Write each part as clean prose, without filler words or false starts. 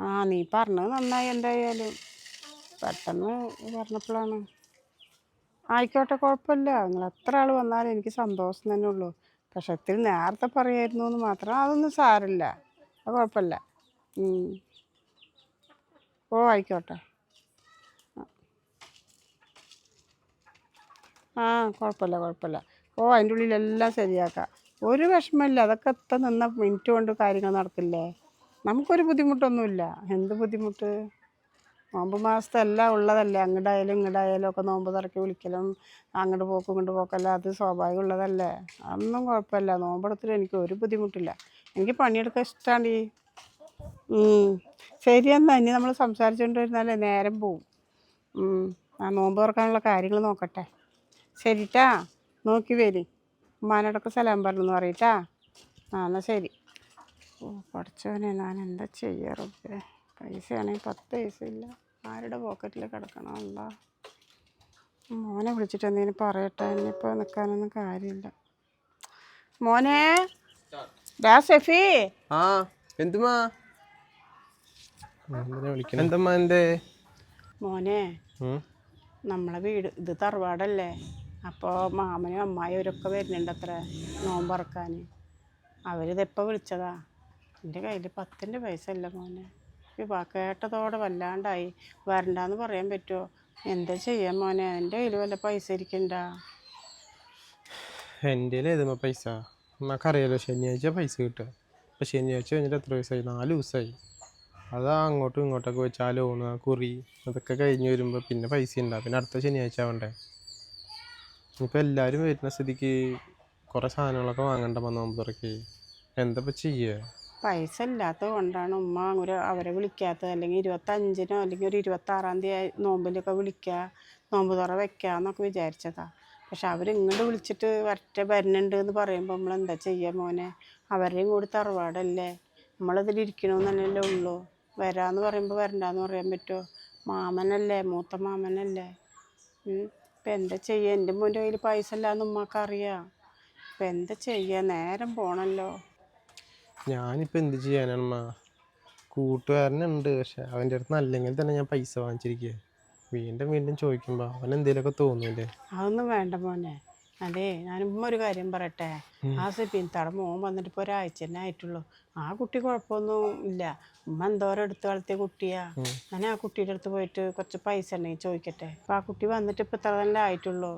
ആ നീ പറഞ്ഞത് നന്നായി. എന്തായാലും പെട്ടെന്ന് പറഞ്ഞപ്പോഴാണ്. ആയിക്കോട്ടെ, കുഴപ്പമില്ല. നിങ്ങൾ എത്ര ആൾ വന്നാലും എനിക്ക് സന്തോഷം തന്നെ ഉള്ളൂ. പക്ഷെ ഇത്തിരി നേരത്തെ പറയായിരുന്നു എന്ന് മാത്രം. അതൊന്നും സാരമില്ല, അത് കുഴപ്പമില്ല. ഓ ആയിക്കോട്ടെ. ആ കുഴപ്പമില്ല. ഓ അതിൻ്റെ ഉള്ളിലെല്ലാം ശരിയാക്കാം. ഒരു വിഷമമില്ല. അതൊക്കെ എത്ര നിന്ന മിനിറ്റ് കൊണ്ട് കാര്യങ്ങൾ നടക്കില്ലേ. നമുക്കൊരു ബുദ്ധിമുട്ടൊന്നുമില്ല. എന്ത് ബുദ്ധിമുട്ട്? നോമ്പ് മാസത്തെ എല്ലാം ഉള്ളതല്ലേ. അങ്ങോട്ടായാലും ഒക്കെ നോമ്പ് തുറക്കി വിളിക്കലും അങ്ങോട്ട് പോക്കും ഇങ്ങോട്ട് പോക്കല്ല, അത് സ്വാഭാവികം ഉള്ളതല്ലേ. അതൊന്നും കുഴപ്പമില്ല. നോമ്പെടുത്തിട്ട് എനിക്ക് ഒരു ബുദ്ധിമുട്ടില്ല. എനിക്ക് പണിയെടുക്കാൻ ഇഷ്ടമാണ്. ശരിയെന്നാ, ഇനി നമ്മൾ സംസാരിച്ചുകൊണ്ട് വരുന്നാലേ നേരം പോവും. ആ നോമ്പ് തുറക്കാനുള്ള കാര്യങ്ങൾ നോക്കട്ടെ. ശരിട്ടാ, നോക്കി വരി. ഉമ്മാനോടൊക്കെ സലാം പറഞ്ഞെന്ന് പറയട്ടാ. എന്നാൽ ശരി. ഓ പഠിച്ചവനെ, ഞാൻ എന്താ ചെയ്യാറൊക്കെ. പൈസയാണെങ്കിൽ 10 പൈസ ഇല്ല. ആരുടെ പോക്കറ്റിൽ കിടക്കണമല്ല. മോനെ വിളിച്ചിട്ട് എന്തെങ്കിലും പറയട്ടെ. ഇനിയിപ്പോൾ നിൽക്കാനൊന്നും കാര്യമില്ല. മോനെ, ഡാ സെഫി. ആ എന്തുമാ എന്തമ്മാ എന്തേ? മോനെ, നമ്മളെ വീട് ഇത് തറവാടല്ലേ. അപ്പോൾ മാമനും അമ്മായും അവരൊക്കെ വരുന്നുണ്ട് അത്ര നോമ്പറക്കാൻ. അവരിതെപ്പോൾ വിളിച്ചതാ. എൻ്റെ കയ്യിൽ 10 പൈസ ഇല്ല മോനെ. കേട്ടതോടെ വല്ലാണ്ടായി. വരണ്ടാന്ന് പറയാൻ പറ്റുമോ? എന്താ ചെയ്യാൻ മോനെ? എൻ്റെ കയ്യിൽ വല്ല പൈസ ഇരിക്കണ്ട. എൻ്റെ ഏതുമ്മ പൈസ? നമുക്കറിയാലോ ശനിയാഴ്ച പൈസ കിട്ടുക. അപ്പം ശനിയാഴ്ച കഴിഞ്ഞിട്ട് എത്ര ദിവസമായി? 4 ദിവസമായി. അതാ അങ്ങോട്ടും ഇങ്ങോട്ടൊക്കെ വെച്ച് ആ ലോണ്, ആ കുറി അതൊക്കെ കഴിഞ്ഞ് വരുമ്പോൾ പിന്നെ പൈസ ഉണ്ടാകും. പിന്നെ അടുത്ത ശനിയാഴ്ച ആവണ്ടേ. ഇപ്പം എല്ലാവരും വരുന്ന സ്ഥിതിക്ക് കുറേ സാധനങ്ങളൊക്കെ വാങ്ങണ്ട നോമ്പ് തുറക്ക്. എന്താ ഇപ്പം ചെയ്യുക? പൈസ ഇല്ലാത്തത് കൊണ്ടാണ് ഉമ്മ അവരെ വിളിക്കാത്തത്. അല്ലെങ്കിൽ 25-നോ അല്ലെങ്കിൽ ഒരു 26-ാം തീയതി നോമ്പിലൊക്കെ വിളിക്കുക, നോമ്പ് തുറ വയ്ക്കുക എന്നൊക്കെ വിചാരിച്ചതാ. പക്ഷെ അവരിങ്ങോട്ട് വിളിച്ചിട്ട് വരുന്നുണ്ട് എന്ന് പറയുമ്പോൾ നമ്മളെന്താ ചെയ്യുക മോനെ? അവരുടെയും കൂടി തറവാടല്ലേ. നമ്മളിതിലിരിക്കണമെന്നല്ലേ ഉള്ളൂ. വരാമെന്ന് പറയുമ്പോൾ വരണ്ടാന്ന് പറയാൻ പറ്റുമോ? മാമനല്ലേ, മൂത്ത മാമനല്ലേ. ഇപ്പം എന്താ ചെയ്യുക? എൻ്റെ മോൻ്റെ കയ്യിൽ പൈസ ഇല്ലാന്ന് ഉമ്മക്കറിയാം. ഇപ്പം എന്താ ചെയ്യുക? നേരം പോണല്ലോ. ഞാനിപ്പോൾ എന്ത് ചെയ്യാനമ്മ? കൂട്ടുകാരനുണ്ട്, പക്ഷെ അവൻ്റെ അടുത്ത് അല്ലെങ്കിൽ തന്നെ ഞാൻ പൈസ വാങ്ങിച്ചിരിക്കുക. വീണ്ടും ചോദിക്കുമ്പോൾ അവൻ എന്തെങ്കിലുമൊക്കെ തോന്നൂലേ. അതൊന്നും വേണ്ട മോനെ. അതെ, ഞാനിമ്മ ഒരു കാര്യം പറയട്ടെ. ആ സിബിൻതാടെ മോൻ വന്നിട്ട് ഇപ്പോൾ ഒരാഴ്ച തന്നെ ആയിട്ടുള്ളൂ. ആ കുട്ടി കുഴപ്പമൊന്നും ഇല്ല. ഉമ്മ എന്തോരം എടുത്ത് വളർത്തിയ കുട്ടിയാ. ഞാൻ ആ കുട്ടിയുടെ അടുത്ത് പോയിട്ട് കുറച്ച് പൈസ ഉണ്ടെങ്കിൽ ചോദിക്കട്ടെ. അപ്പം ആ കുട്ടി വന്നിട്ട് ഇപ്പം ഇത്ര തന്നെ ആയിട്ടുള്ളൂ.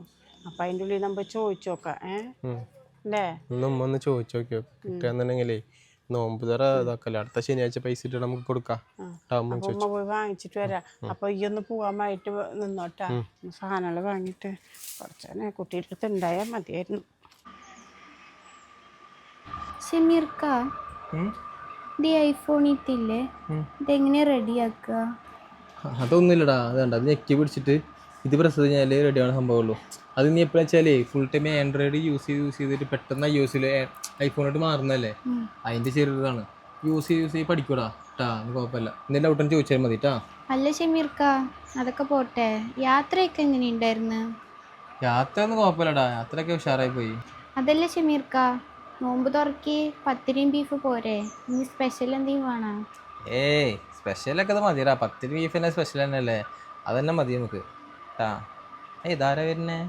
അപ്പം അതിൻ്റെ ഉള്ളിൽ നമ്മൾ ചോദിച്ചു നോക്കാം. അല്ലേ? ഒന്ന് ചോദിച്ചു നോക്കിയോ. കിട്ടുകയെന്നുണ്ടെങ്കിലേ നോമ്പ് തുറ ഇതാക്കല്ലേ, അടുത്ത ശനിയാഴ്ച പൈസ ഇട്ട് നമുക്ക് കൊടുക്കാം. ഉമ്മ പോയി വാങ്ങിച്ചിട്ട് വരാം. അപ്പൊ ഈ ഒന്ന് പോവാമായിട്ട് നിന്നോട്ടാ. സാധനങ്ങൾ വാങ്ങിയിട്ട് കുറച്ചനെ കുട്ടിയുടെ അടുത്ത് ഉണ്ടായാൽ മതിയായിരുന്നു. ഷമീർക്ക, ഐഫോൺ ഇത്തില്ലേ, ഇതെങ്ങനെ റെഡിയാക്കുക? അതൊന്നുമില്ലടാ. അത് കണ്ട, അത് ഞെക്കി പിടിച്ചിട്ട് ഇത് പ്രസ് കഴിഞ്ഞാൽ റെഡിയാണ് സംഭവമുള്ളൂ. അത് നീ എപ്പോഴാ വെച്ചാലേ ഫുൾ ടൈം ആൻഡ്രോയിഡ് യൂസ് ചെയ്തിട്ട് പെട്ടെന്ന് ഐഫോണായിട്ട് മാറുന്നതല്ലേ, അതിൻ്റെ ചെറുതാണ്. യൂസ് ചെയ്ത് പഠിക്കൂടാ ട്ടാ. കുഴപ്പമില്ല. എന്തെങ്കിലും ഡൗട്ടൊന്നും ചോദിച്ചാൽ മതി ട്ടാ. അല്ല ഷമീർക്ക, അതൊക്കെ പോട്ടെ, യാത്രയൊക്കെ എങ്ങനെയുണ്ടായിരുന്നു? യാത്ര ഒന്നും കുഴപ്പമില്ലടാ, യാത്രയൊക്കെ ഉഷാറായി പോയി. അതല്ല ഷമീർക്ക, നോമ്പ് തുറക്കി പത്തിരിയും ബീഫ് പോരെ, ഇനി സ്പെഷ്യൽ എന്തെങ്കിലും വേണോ? സ്പെഷ്യലൊക്കെ അത് മതിയടാ. 10 ബീഫ് തന്നെ സ്പെഷ്യൽ തന്നെയല്ലേ, അതന്നെ മതി നമുക്ക് ട്ടാ. ഇതാരാ വരുന്നേ?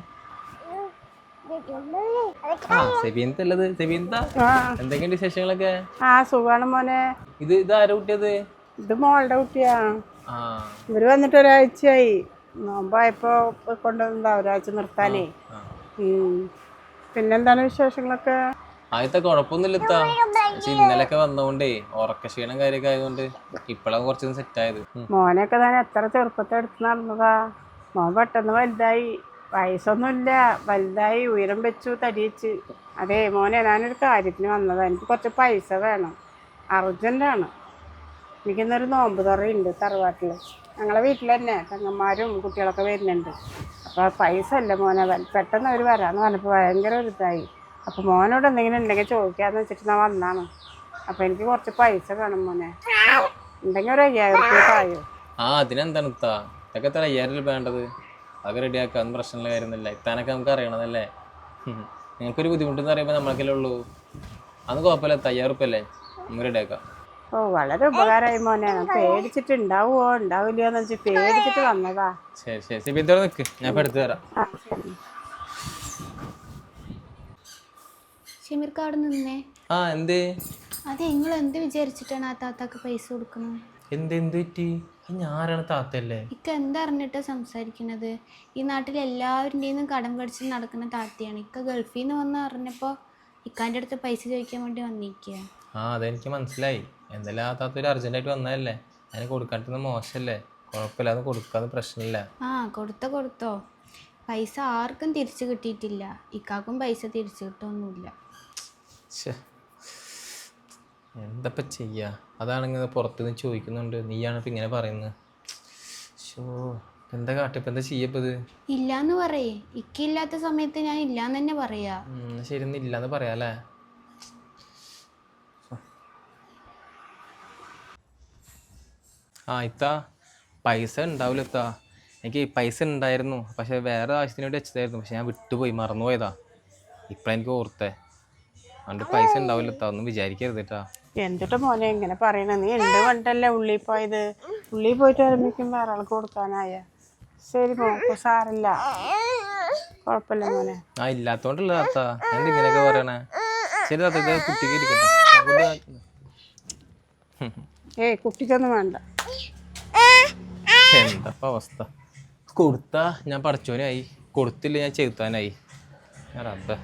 സെബീനത്തുള്ളത്. സെബീനത്ത, എന്തൊക്കെയുണ്ട് വിശേഷങ്ങളൊക്കെ? സുഖാണ് മോനെ. ഇതാരാ കുട്ടിയത്? ഇത് മോളുടെ കുട്ടിയാ. ഇവര് വന്നിട്ട് ഒരാഴ്ചയായി. നോമ്പായപ്പോ കൊണ്ടുവന്നതാ ഒരാഴ്ച നിർത്താനേ. പിന്നെന്താണ് വിശേഷങ്ങളൊക്കെ? ആദ്യത്തെ കുഴപ്പമൊന്നുമില്ലത്താ. പക്ഷെ ഇന്നലൊക്കെ വന്നോണ്ടേ ഉറക്കക്ഷീണം കാര്യമൊക്കെ ആയതുകൊണ്ട് ഇപ്പഴാണ് കുറച്ചൊന്നും സെറ്റായത്. മോനൊക്കെ ഞാൻ എത്ര ചെറുപ്പത്തെ എടുത്ത് നടന്നതാ. മോൻ പെട്ടെന്ന് വലുതായി. വയസ്സൊന്നുമില്ല, വലുതായി, ഉയരം വെച്ചു, തടി വെച്ച്. അതെ മോനെ, ഞാനൊരു കാര്യത്തിന് വന്നതാണ്. എനിക്ക് കുറച്ച് പൈസ വേണം, അർജൻറ്റാണ്. എനിക്കിന്നൊരു നോമ്പ് തുറയുണ്ട് തറവാട്ടിൽ. ഞങ്ങളെ വീട്ടിൽ തന്നെ പെങ്ങന്മാരും കുട്ടികളൊക്കെ വരുന്നുണ്ട്. അപ്പോൾ പൈസ ഇല്ല മോനെ. പെട്ടെന്ന് അവർ വരാമെന്ന് പറഞ്ഞപ്പോൾ ഭയങ്കര ഒരു ഇതായി. അപ്പോൾ മോനോട് എന്തെങ്കിലും ഉണ്ടെങ്കിൽ ചോദിക്കാമെന്ന് വെച്ചിട്ട് ഞാൻ വന്നതാണ്. അപ്പോൾ എനിക്ക് കുറച്ച് പൈസ വേണം മോനെ. ഉണ്ടെങ്കിൽ ഒരു 5000 രൂപ ആയോ? അതിനെന്താണ് ഇത്താ, ഇതൊക്കെ എത്ര 5000 രൂപ വേണ്ടത്? അതൊക്കെ റെഡിയാക്കാന്ന് പ്രശ്നമുള്ള കാര്യമൊന്നുമില്ല. ഇത്താനൊക്കെ നമുക്ക് അറിയണതല്ലേ. നിങ്ങൾക്കൊരു ബുദ്ധിമുട്ടെന്ന് പറയുമ്പോൾ നമ്മളൊക്കെയല്ലേ ഉള്ളൂ. അന്ന് കുഴപ്പമില്ല, 5000 രൂപ അല്ലേ, നമുക്ക് റെഡിയാക്കാം. ഓ വളരെ ഉപകാരമായി മോനെ. ഞാൻ പേടിച്ചിട്ട് ഉണ്ടാവുമോ ഉണ്ടാവില്ലയോ എന്ന് വെച്ച് പേടിച്ചിട്ട് വന്നതാ. ശരി ശരി സിബിത്തോടെ നിൽക്ക്, ഞാൻ ഇപ്പം എടുത്തു തരാം. ആ ശരി. ഷമീർക്ക് അവിടെ നിന്നേ. ആ എന്തേ? അതെ, നിങ്ങൾ എന്ത് വിചാരിച്ചിട്ടാണ് ആ താത്താക്ക് പൈസ കൊടുക്കുന്നത്? എന്ത് പറ്റി? ഞാനാണ് താത്തല്ലേ? ഇക്ക എന്തറിഞ്ഞിട്ടാ സംസാരിക്കുന്നത്? ഈ നാട്ടിൽ എല്ലാവരുടെയും കടം കടിച്ച് നടക്കുന്ന താത്തയാണ്. ഇക്ക ഗൾഫിൽ നിന്ന് വന്ന് അറിഞ്ഞപ്പോൾ ഇക്കാൻ്റെ അടുത്ത് പൈസ ചോദിക്കാൻ വേണ്ടി വന്നിരിക്കുക. ആ അതെനിക്ക് മനസ്സിലായി. എന്തായാലും ആ താത്ത ഒരു അർജൻറ്റായിട്ട് വന്നതല്ലേ, അതിന് കൊടുക്കാണ്ടിരുന്ന മോശമല്ലേ? കുഴപ്പമില്ല, അത് കൊടുക്കാതെ പ്രശ്നമില്ല. ആ കൊടുത്തോ. പൈസ ആർക്കും തിരിച്ചു കിട്ടിയിട്ടില്ല. ഇക്കാക്കും പൈസ തിരിച്ചു കിട്ടുമൊന്നുമില്ല. എന്തപ്പം ചെയ്യുക? അതാണെങ്കിൽ പുറത്തുനിന്ന് ചോദിക്കുന്നുണ്ട്, നീയാണിപ്പോൾ ഇങ്ങനെ പറയുന്നത്. ഷോ എന്താ കാട്ടിപ്പോൾ എന്താ ചെയ്യപ്പത്? ഇല്ലാന്ന് പറയേ. ഇക്കില്ലാത്ത സമയത്ത് ഞാൻ ഇല്ലാന്ന് തന്നെ പറയാ. ശരി ഒന്നും ഇല്ലാന്ന് പറയാല്ലേ? ആ ഇത്താ പൈസ ഉണ്ടാവില്ല ഇത്താ. എനിക്ക് പൈസ ഉണ്ടായിരുന്നു, പക്ഷെ വേറെ ആവശ്യത്തിന് വേണ്ടി വെച്ചതായിരുന്നു. പക്ഷെ ഞാൻ വിട്ടുപോയി, മറന്നുപോയതാ. ഇപ്പോഴാണ് എനിക്ക് ഓർത്തേ. അതുകൊണ്ട് പൈസ ഉണ്ടാവില്ല ഇത്താ, ഒന്നും വിചാരിക്കരുത് കേട്ടാ. എന്തിട്ട് മോനെ ഇങ്ങനെ പറയണ? നീ ഉണ്ട് കണ്ടല്ലേ ഉള്ളിൽ പോയത്. ഉള്ളിൽ പോയിട്ട് വരുമ്പോഴേക്കും വേറെ ആൾക്ക് കൊടുക്കാനായ. ശരി മോക്ക് സാറില്ല, കുഴപ്പമില്ല മോനെ. ആ ഇല്ലാത്തോണ്ടല്ല താത്ത, എന്താ ഇങ്ങനെയൊക്കെ പറയണേ? ശരി താത്ത, ഇത് കുട്ടിക്ക് ഇരിക്കട്ടെ. ഏയ് കുട്ടിക്കൊന്നും വേണ്ട. എന്താ അവസ്ഥ? കൊടുത്താ ഞാൻ പഠിച്ചോനായി, കൊടുത്തില്ല ഞാൻ ചെറുത്താനായി. റബ്ബേ.